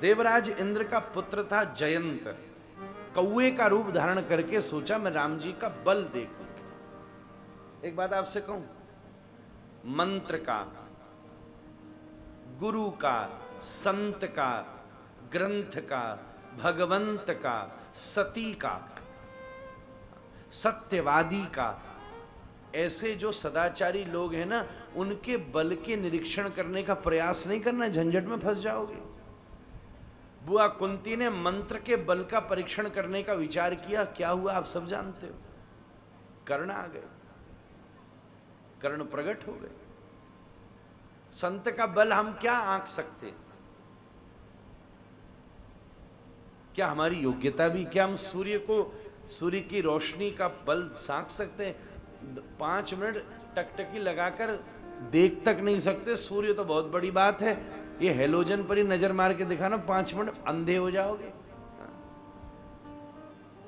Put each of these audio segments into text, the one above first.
देवराज इंद्र का पुत्र था जयंत। कौए का रूप धारण करके सोचा मैं राम जी का बल देखूं। एक बात आपसे कहूं, मंत्र का, गुरु का, संत का, ग्रंथ का, भगवंत का, सती का, सत्यवादी का, ऐसे जो सदाचारी लोग हैं ना, उनके बल के निरीक्षण करने का प्रयास नहीं करना, झंझट में फंस जाओगे। बुआ कुंती ने मंत्र के बल का परीक्षण करने का विचार किया, क्या हुआ आप सब जानते हो। कर्ण आ गए, कर्ण प्रकट हो गए। संत का बल हम क्या आंक सकते, क्या हमारी योग्यता भी, क्या हम सूर्य को, सूर्य की रोशनी का बल साँक सकते हैं? 5 मिनट टकटकी लगाकर देख तक नहीं सकते सूर्य, तो बहुत बड़ी बात है। ये हेलोजन पर ही नजर मार के दिखाना, 5 मिनट अंधे हो जाओगे।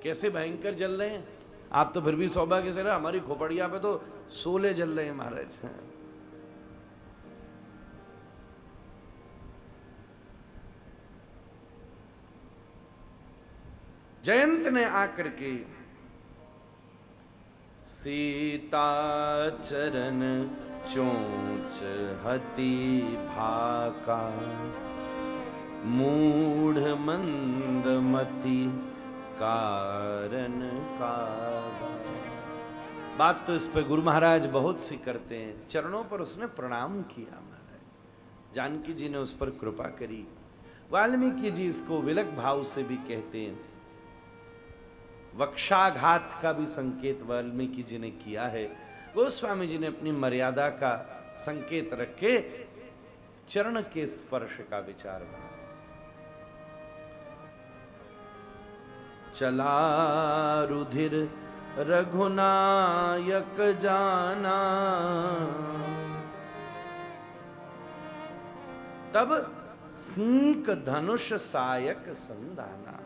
कैसे भयंकर जल रहे हैं आप, तो फिर भी सौभाग्य से रहा, हमारी खोपड़िया पे तो 16 जल रहे हैं महाराज। जयंत ने आकर के सीता चरण चोंच हति भाका, मूढ़ मंदमति कारण का। बात तो इस पे गुरु महाराज बहुत सी करते हैं। चरणों पर उसने प्रणाम किया महाराज, जानकी जी ने उस पर कृपा करी। वाल्मीकि जी इसको विलक भाव से भी कहते हैं। वक्षाघात का भी संकेत वाल्मीकि जी ने किया है। गोस्वामी जी ने अपनी मर्यादा का संकेत रख के चरण के स्पर्श का विचार बना। चला रुधिर रघुनायक जाना, तब सीक धनुष सायक संधाना।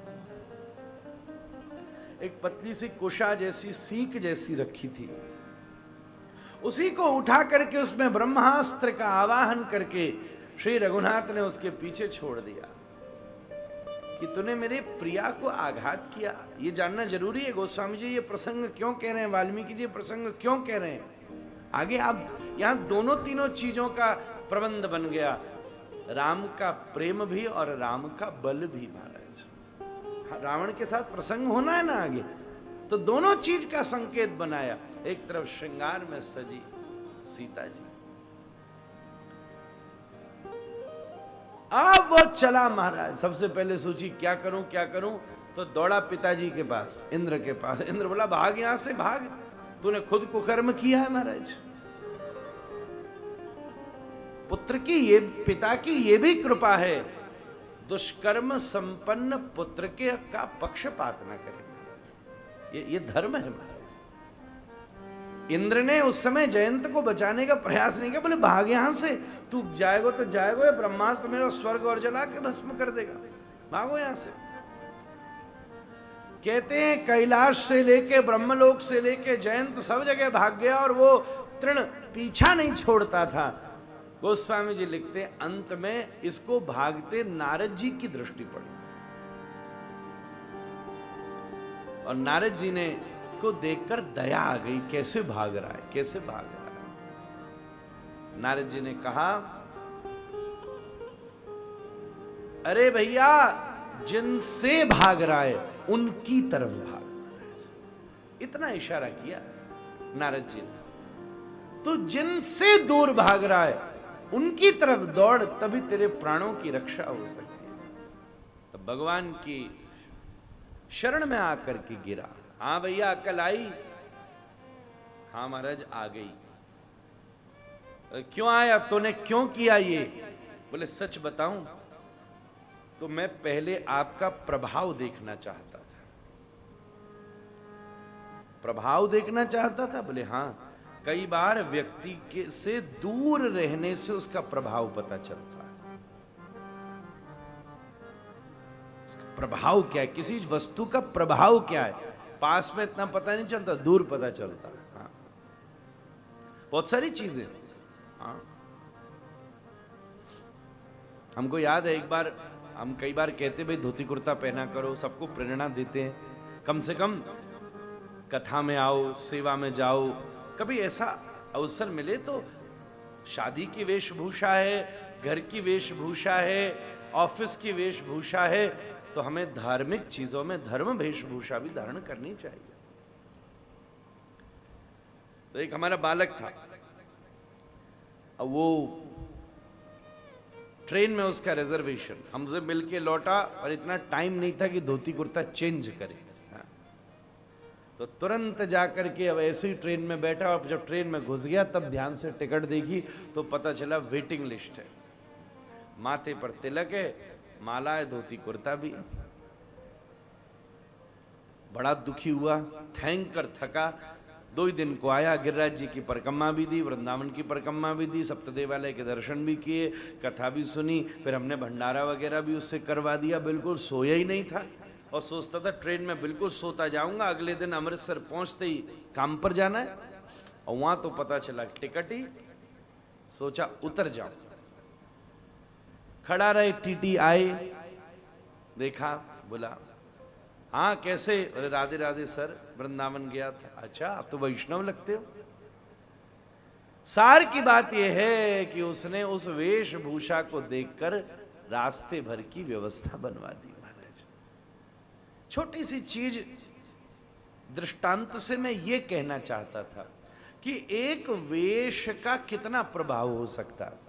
एक पतली सी कुशा जैसी सीक जैसी रखी थी, उसी को उठा करके उसमें ब्रह्मास्त्र का आवाहन करके श्री रघुनाथ ने उसके पीछे छोड़ दिया कि तूने मेरे प्रिया को आघात किया। ये जानना जरूरी है गोस्वामी जी ये प्रसंग क्यों कह रहे हैं, वाल्मीकि जी प्रसंग क्यों कह रहे हैं। आगे आप यहां दोनों तीनों चीजों का प्रबंध बन गया, राम का प्रेम भी और राम का बल भी महाराज। रावण के साथ प्रसंग होना है ना आगे, तो दोनों चीज का संकेत बनाया। एक तरफ श्रृंगार में सजी सीता जी, अब वो चला महाराज। सबसे पहले सोची क्या करूं क्या करूं, तो दौड़ा पिताजी के पास, इंद्र के पास। इंद्र बोला भाग यहां से भाग, तूने खुद कुकर्म किया है महाराज। पुत्र की ये, पिता की ये भी कृपा है, दुष्कर्म संपन्न पुत्र के का पक्षपात न करे। ये धर्म है महाराज। इंद्र ने उस समय जयंत को बचाने का प्रयास नहीं किया, बोले भाग यहां से, तू जाएगा तो जाएगा, ये ब्रह्मास्त्र मेरा स्वर्ग और जला के भस्म कर देगा, भागो यहां से। कहते हैं कैलाश से लेके ब्रह्मलोक से लेके जयंत सब जगह भाग गया और वो तृण पीछा नहीं छोड़ता था। गोस्वामी जी लिखते हैं अंत में इसको भागते नारद जी की दृष्टि पड़ी, और नारद जी ने को देखकर दया आ गई, कैसे भाग रहा है, कैसे भाग रहा है। नारद जी ने कहा अरे भैया जिनसे भाग रहा है उनकी तरफ भाग। इतना इशारा किया नारद जी ने, तो जिनसे दूर भाग रहा है उनकी तरफ दौड़, तभी तेरे प्राणों की रक्षा हो सकती है। तो भगवान की शरण में आकर के गिरा। हाँ भैया अकल आई? हाँ महाराज आ गई। क्यों आया, तूने क्यों किया ये? बोले सच बताऊं तो मैं पहले आपका प्रभाव देखना चाहता था। प्रभाव देखना चाहता था? बोले हाँ, कई बार व्यक्ति के से दूर रहने से उसका प्रभाव पता चलता है। उसका प्रभाव क्या है, किसी वस्तु का प्रभाव क्या है, पास में इतना पता नहीं चलता, दूर पता चलता है। हाँ। बहुत सारी चीजें। हाँ। हमको याद है एक बार हम कई बार कहते भाई धोती कुर्ता पहना करो, सबको प्रेरणा देते हैं, कम से कम कथा में आओ, सेवा में जाओ, कभी ऐसा अवसर मिले तो। शादी की वेशभूषा है, घर की वेशभूषा है, ऑफिस की वेशभूषा है, तो हमें धार्मिक चीजों में धर्म वेशभूषा भी धारण करनी चाहिए। तो एक हमारा बालक था, अब वो ट्रेन में उसका रिजर्वेशन, हमसे मिलके लौटा और इतना टाइम नहीं था कि धोती कुर्ता चेंज करे। हाँ। तो तुरंत जाकर के अब ऐसे ही ट्रेन में बैठा, और जब ट्रेन में घुस गया तब ध्यान से टिकट देखी तो पता चला वेटिंग लिस्ट है, माथे पर तिलक है, माला है, धोती कुर्ता भी है। बड़ा दुखी हुआ, थैंक कर थका। 2 ही दिन को आया, गिरिराज जी की परिक्रमा भी दी, वृंदावन की परिक्रमा भी दी, सप्तदेवालय के दर्शन भी किए, कथा भी सुनी, फिर हमने भंडारा वगैरह भी उससे करवा दिया। बिल्कुल सोया ही नहीं था और सोचता था ट्रेन में बिल्कुल सोता जाऊंगा, अगले दिन अमृतसर पहुंचते ही काम पर जाना है। और वहां तो पता चला टिकट ही, सोचा उतर जाऊं। खड़ा रहे, टीटी आए, देखा, बोला हाँ कैसे? अरे राधे राधे सर, वृंदावन गया था। अच्छा आप तो वैष्णव लगते हो। सार की बात यह है कि उसने उस वेशभूषा को देखकर रास्ते भर की व्यवस्था बनवा दी। महाराज, छोटी सी चीज दृष्टांत से मैं ये कहना चाहता था कि एक वेश का कितना प्रभाव हो सकता है।